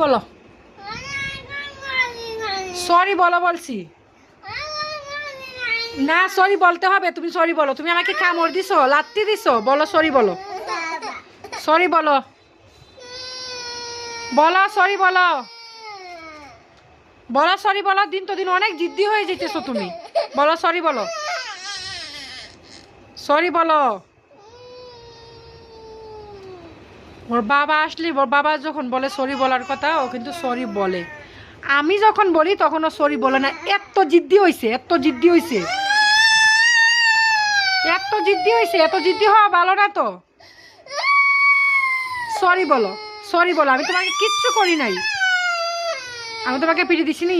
বলো, সরি বলো বলছি না। সরি বলতে হবে, তুমি সরি বলো। তুমি আমাকে কামড় দিছো, লাত্তি দিছো, বলো সরি বলো। সরি বলো, বলো সরি বলো, বলো সরি বলো। দিন তো দিন অনেক জিদ্দি হয়ে যেতেছো তুমি। বলো সরি বলো, সরি বলো। ওর বাবা আসলে, ওর বাবা যখন বলে সরি বলার কথা, ও কিন্তু সরি বলে। আমি যখন বলি তখন ও সরি বলে না। এত জিদ্দি হয়েছে, এত জিদ্দি হয়েছে, এত জিদ্দি হয়েছে। এত জিদ্দি হওয়া ভালো না তো। সরি বলো, সরি বলো। আমি তোমাকে কিচ্ছু করি নাই। আমি তোমাকে পিটি দিছি নি?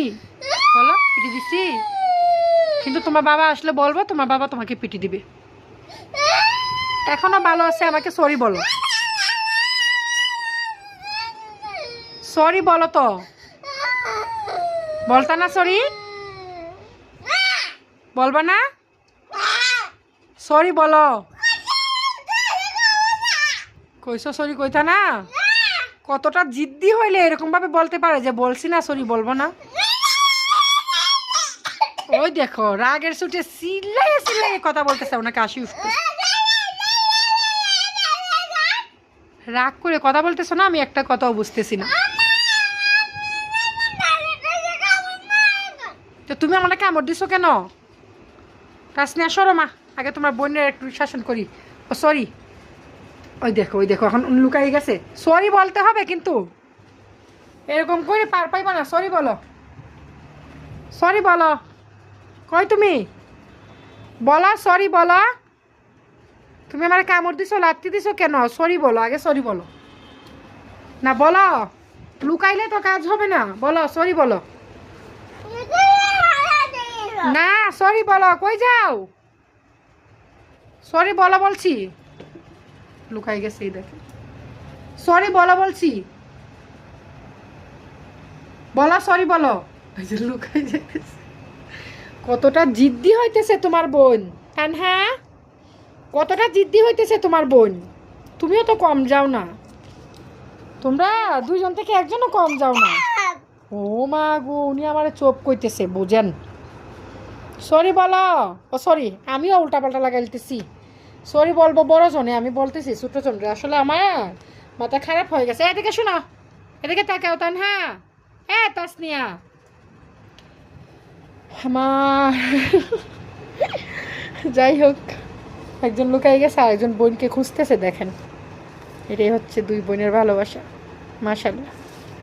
বলো, পিটি দিছি? কিন্তু তোমার বাবা আসলে বলবো, তোমার বাবা তোমাকে পিটি দিবে। এখনো ভালো আছে, আমাকে সরি বলো। সরি বলো তো, বলতা না সরি? বলবা না? সরি বলো। কইছো সরি কইতা না? কতটা জিদ্দি হইলে এরকম ভাবে বলতে পারে যে বলছি না সরি বলবো না? ওই দেখো রাগের ছুটে সিলাই সিলাই কথা বলতেছে, ওনাকে হাসি উঠতেছে। রাগ করে কথা বলতেছো না, আমি একটা কথাও বুঝতেছি না। তো তুমি আমাকে কামড় দিছো কেন? তাসনিয়া সরো মা, আগে তোমার বোনের একটু শাসন করি। ও সরি। ওই দেখো, ওই দেখো এখন লুকাই গেছে। সরি বলতে হবে কিন্তু, এরকম করে পার পাইবা না। সরি বলো, সরি বলো। কই তুমি? বলো সরি বলো। তুমি আমার কামড় দিছো, লাত্তি দিছো কেন? সরি বলো, আগে সরি বলো না। বলো, লুকাইলে তো কাজ হবে না। বলো সরি বলো না। সরি বলো, কই যাও? সরি বলো বলছি। লুকাই গেছে এই দেখে। সরি বলো বলছি, বলো সরি বলো। লুকাই যেতেছে। কতটা জিদ্দি হইতেছে তোমার বোন তানহা, কতটা জিদ্দি হইতেছে তোমার বোন। তুমিও তো কম যাও না, তোমরা দুইজন থেকে একজনও কম যাও না। ও মা গো, উনি আমার চোপ কইতেছে, বুঝেন? সরি বলো। ও সরি, আমিও উল্টাপাল্টা লাগাইতেছি। সরি বলবো বড় জনে, আমি বলতেছি ছোট জনরে। আসলে আমার মাথা খারাপ হয়ে গেছে। এদিকে শোনো, এদিকে তাকাও তানহা। তাসনিয়া আমার যাই হোক, একজন লুকাই গেছে আর একজন বোনকে খুঁজতেছে। দেখেন, এটাই হচ্ছে দুই বোনের ভালোবাসা, মাশাআল্লাহ।